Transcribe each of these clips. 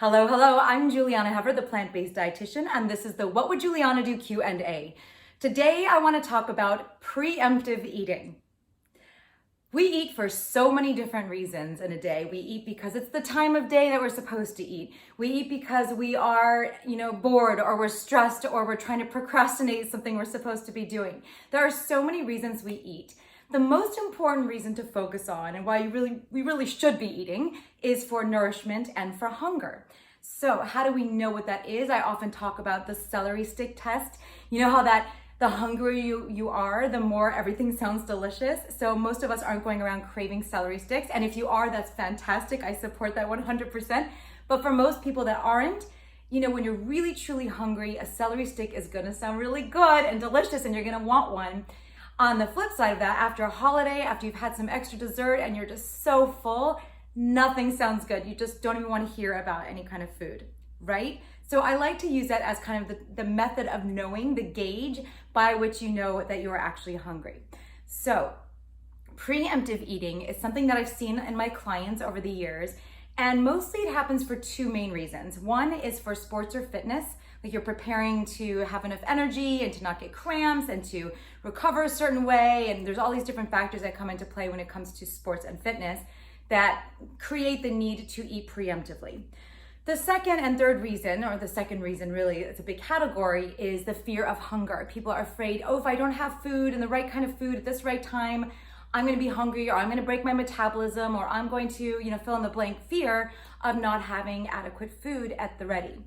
Hello, hello. I'm Juliana Hever, the plant-based dietitian, and this is the What Would Juliana Do Q&A. Today, I want to talk about preemptive eating. We eat for so many different reasons in a day. We eat because it's the time of day that we're supposed to eat. We eat because we are, bored, or we're stressed, or we're trying to procrastinate something we're supposed to be doing. There are so many reasons we eat. The most important reason to focus on, and why we really should be eating, is for nourishment and for hunger. So how do we know what that is? I often talk about the celery stick test. You know how that the hungrier you are, the more everything sounds delicious. So most of us aren't going around craving celery sticks. And if you are, that's fantastic. I support that 100%. But for most people that aren't, when you're really truly hungry, a celery stick is gonna sound really good and delicious and you're gonna want one. On the flip side of that, after a holiday, after you've had some extra dessert and you're just so full, nothing sounds good. You just don't even want to hear about any kind of food, right? So I like to use that as kind of the method of knowing, the gauge by which you know that you are actually hungry. So preemptive eating is something that I've seen in my clients over the years, and mostly it happens for two main reasons. One is for sports or fitness, like you're preparing to have enough energy and to not get cramps and to recover a certain way. And there's all these different factors that come into play when it comes to sports and fitness that create the need to eat preemptively. The second and third reason, or the second reason really, it's a big category, is the fear of hunger. People are afraid, if I don't have food and the right kind of food at this right time, I'm gonna be hungry, or I'm gonna break my metabolism, or I'm going to, fill in the blank, fear of not having adequate food at the ready.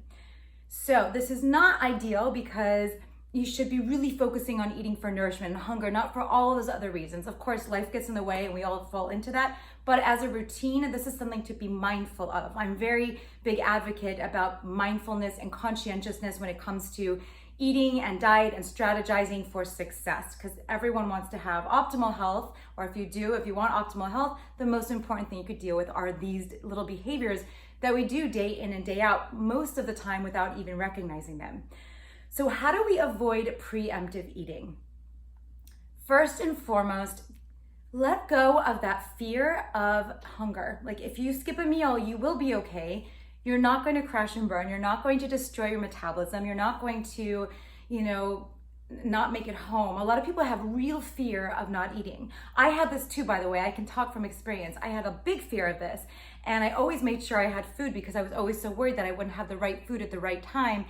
So this is not ideal because you should be really focusing on eating for nourishment and hunger, not for all of those other reasons. Of course, life gets in the way and we all fall into that. But as a routine, this is something to be mindful of. I'm very big advocate about mindfulness and conscientiousness when it comes to eating and diet and strategizing for success, because everyone wants to have optimal health, or if you want optimal health, the most important thing you could deal with are these little behaviors that we do day in and day out, most of the time without even recognizing them. So how do we avoid preemptive eating? First and foremost, let go of that fear of hunger. Like if you skip a meal, you will be okay. You're not going to crash and burn. You're not going to destroy your metabolism. You're not going to, not make it home. A lot of people have real fear of not eating. I had this too, by the way. I can talk from experience. I had a big fear of this, and I always made sure I had food because I was always so worried that I wouldn't have the right food at the right time.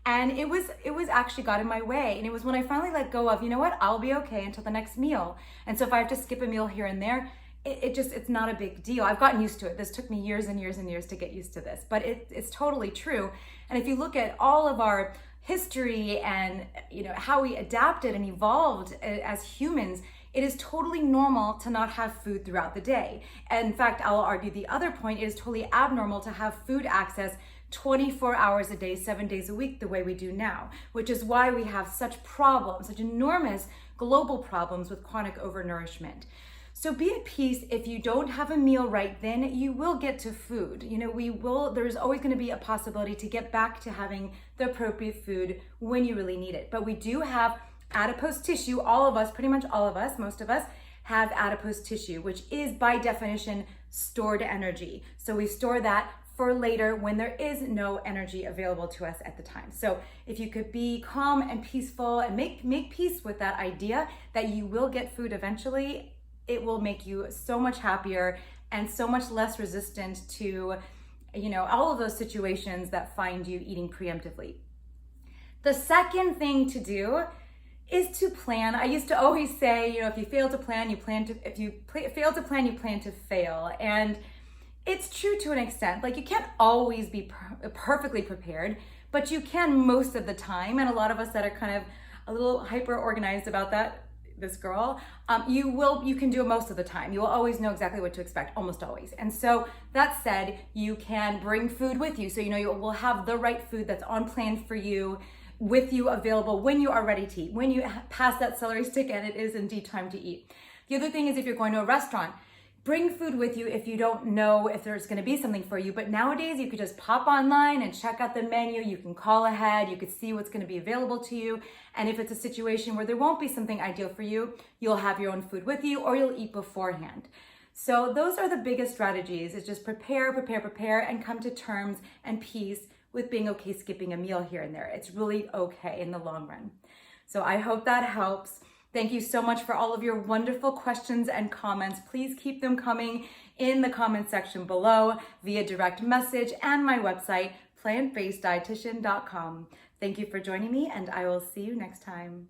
And it was actually got in my way. And it was when I finally let go of, I'll be okay until the next meal. And so if I have to skip a meal here and there, it's not a big deal. I've gotten used to it. This took me years and years and years to get used to this, but it's totally true. And if you look at all of our history and how we adapted and evolved as humans, it is totally normal to not have food throughout the day. And in fact, I'll argue the other point, it is totally abnormal to have food access 24 hours a day, 7 days a week, the way we do now, which is why we have such problems, such enormous global problems with chronic overnourishment. So be at peace. If you don't have a meal right then, you will get to food. There's always going to be a possibility to get back to having the appropriate food when you really need it. But we do have adipose tissue. All of us, pretty much all of us, most of us have adipose tissue, which is by definition stored energy. So we store that for later when there is no energy available to us at the time. So if you could be calm and peaceful and make peace with that idea that you will get food eventually, it will make you so much happier and so much less resistant to, all of those situations that find you eating preemptively. The second thing to do is to plan. I used to always say, if you fail to plan, you plan to, if you fail to plan, you plan to fail. And it's true to an extent. Like you can't always be perfectly prepared, but you can most of the time. And a lot of us that are kind of a little hyper organized about that, this girl, you can do it most of the time. You will always know exactly what to expect, almost always. And so that said, you can bring food with you. So, you will have the right food that's on plan for you, with you available when you are ready to eat, when you pass that celery stick and it is indeed time to eat. The other thing is if you're going to a restaurant, bring food with you if you don't know if there's going to be something for you. But nowadays you could just pop online and check out the menu. You can call ahead. You could see what's going to be available to you. And if it's a situation where there won't be something ideal for you, you'll have your own food with you or you'll eat beforehand. So those are the biggest strategies, is just prepare, and come to terms and peace with being okay skipping a meal here and there. It's really okay in the long run. So I hope that helps. Thank you so much for all of your wonderful questions and comments. Please keep them coming in the comment section below via direct message and my website, plantbaseddietitian.com. Thank you for joining me, and I will see you next time.